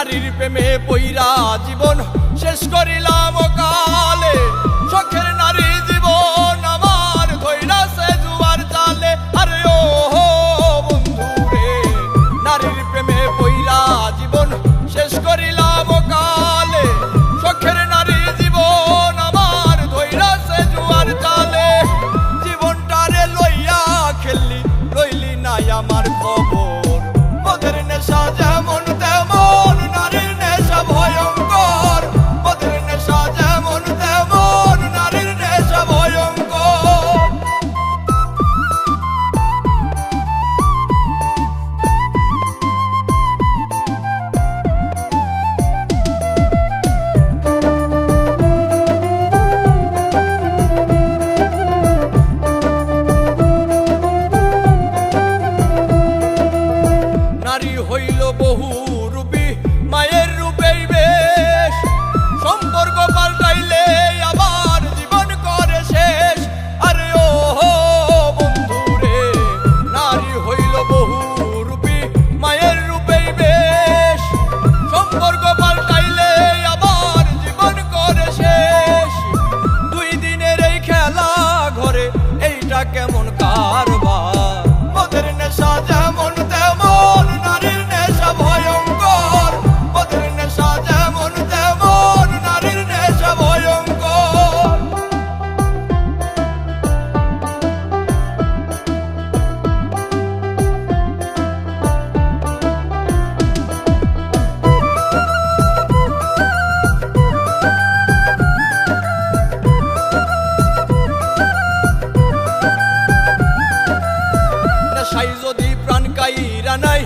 নারীর প্রেমে পইরা জীবন শেষ করিলাম কালে, শখের নারী জীবন আমার ধইরাছে জুয়ার জালে। আরে ও বন্ধু রে, নারীর প্রেমে পইরা জীবন শেষ করিলাম কালে, শখের নারী জীবন আমার ধইরাছে জুয়ার জালে। জীবনটারে লইয়া খেললি, রইলি নাই আমার খবর, মদের নেশা যেমন তেমন নারীর নেশা ভয়ঙ্কর, মদের নেশা যেমন তেমন নারীর নেশা ভয়ঙ্কর। নারী হইল বহু রূপী, মায়ের রূপেই বেশ, সম্পর্ক পাল্টাইলে আবার জীবন করে শেষ। আরে ও বন্ধু রে, নারী হইল বহু রূপী, মায়ের রূপেই বেশ, সম্পর্ক পাল্টাইলে আবার জীবন করে শেষ। দুই দিনের এই খেলা ঘরে এইটা কেমন কারবার, মদের নেশা যেমন তেমন নারীর নেশা ভয়ঙ্কর, মদের নেশা যেমন তেমন নারীর নেশা ভয়ঙ্কর। নেশাই যদি প্রাণ কাইরা নাই